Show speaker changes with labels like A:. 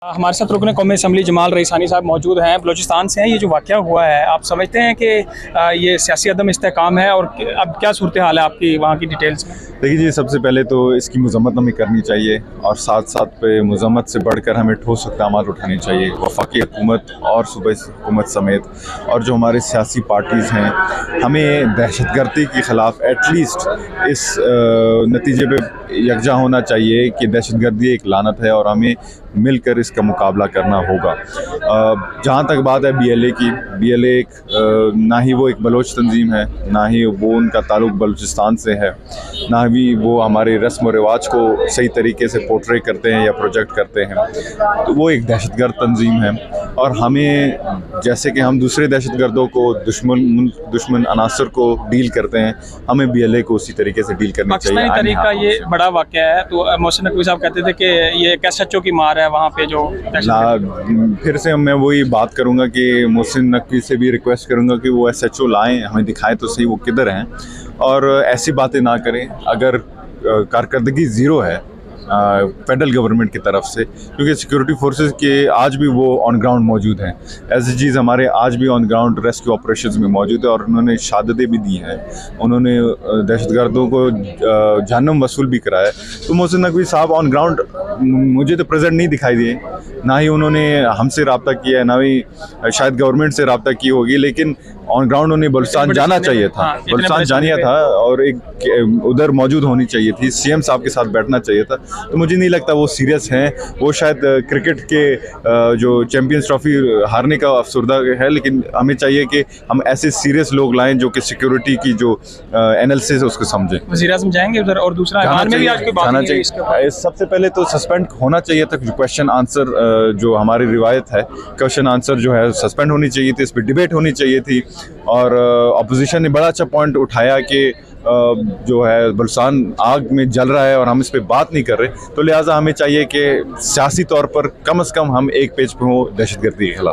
A: हमारे साथ रुकन कौमी असम्बली जमाल रईसानी साहब मौजूद हैं, बलूचिस्तान से हैं। ये जो वाक़या हुआ है, आप समझते हैं कि ये सियासी अदम इस्तेहकाम है और अब क्या सूरत हाल है आपकी वहाँ की डिटेल्स में?
B: देखिए जी, सबसे पहले तो इसकी मज़म्मत हमें करनी चाहिए और साथ साथ पे मज़म्मत से बढ़कर हमें ठोस इक़दाम उठाने चाहिए। वफाकी हुकूमत और सूबाई हुकूमत समेत और जो हमारे सियासी पार्टीज़ हैं, हमें दहशतगर्दी के ख़िलाफ़ एटलीस्ट इस नतीजे पे यकजा होना चाहिए कि दहशतगर्दी एक लानत है और हमें मिलकर इसका मुकाबला करना होगा। जहाँ तक बात है BLA की, BLA एक ना ही वो एक बलोच तंजीम है, ना ही वो उनका ताल्लुक़ बलूचिस्तान से है, ना भी वो हमारे रस्म व रिवाज को सही तरीके से पोर्ट्रे करते हैं या प्रोजेक्ट करते हैं। तो वो एक दहशतगर्द तंजीम है और हमें, जैसे कि हम दूसरे दहशतगर्दों को दुश्मन अनासर को डील करते हैं, हमें BLA को उसी तरीके से डील करनी चाहिए।
A: पाकिस्तानी तरीका ये बड़ा वाक़या है। तो मोहसिन नकवी साहब कहते थे कि ये SHO की मार है वहाँ पे जो
B: फिर से मैं वही बात करूँगा कि मोहसिन नकवी से भी रिक्वेस्ट करूँगा कि वो SHO लाएँ, हमें दिखाएं तो सही वो किधर हैं और ऐसी बातें ना करें। अगर कारकर्दगी ज़ीरो है फेडरल गवर्नमेंट की तरफ से, क्योंकि सिक्योरिटी फोर्सेस के आज भी वो ऑन ग्राउंड मौजूद हैं। SGs हमारे आज भी ऑन ग्राउंड रेस्क्यू ऑपरेशंस में मौजूद है और उन्होंने शहादतें भी दी हैं, उन्होंने दहशतगर्दों को जहन्नम वसूल भी कराया है। तो मोहसिन नकवी साहब ऑन ग्राउंड मुझे तो प्रेजेंट नहीं दिखाई दिए, ना ही उन्होंने हमसे रब्ता किया है, ना ही शायद गवर्नमेंट से रब्ता की होगी, लेकिन ऑन ग्राउंड उन्हें बलूचिस्तान जाना चाहिए था। बलूचिस्तान जानिया था और एक उधर मौजूद होनी चाहिए थी, CM साहब के साथ बैठना चाहिए था। तो मुझे नहीं लगता वो सीरियस हैं। वो शायद क्रिकेट के जो चैम्पियंस ट्रॉफी हारने का अफसरदा है, लेकिन हमें चाहिए कि हम ऐसे सीरियस लोग लाएं जो कि सिक्योरिटी की जो एनालिसिस है उसको समझें।
A: वज़ीर-ए-आज़म जाएंगे उधर और दूसरा में भी आज कोई बात नहीं है।
B: सबसे पहले तो सस्पेंड होना चाहिए था। क्वेश्चन आंसर जो हमारी रिवायत है, क्वेश्चन आंसर जो है सस्पेंड होनी चाहिए थी, इस पर डिबेट होनी चाहिए थी। और अपोजिशन ने बड़ा अच्छा पॉइंट उठाया कि जो है बलूचिस्तान आग में जल रहा है और हम इस पे बात नहीं कर रहे, तो लिहाजा हमें चाहिए कि सियासी तौर पर कम से कम हम एक पेज पे हो दहशतगर्दी के खिलाफ।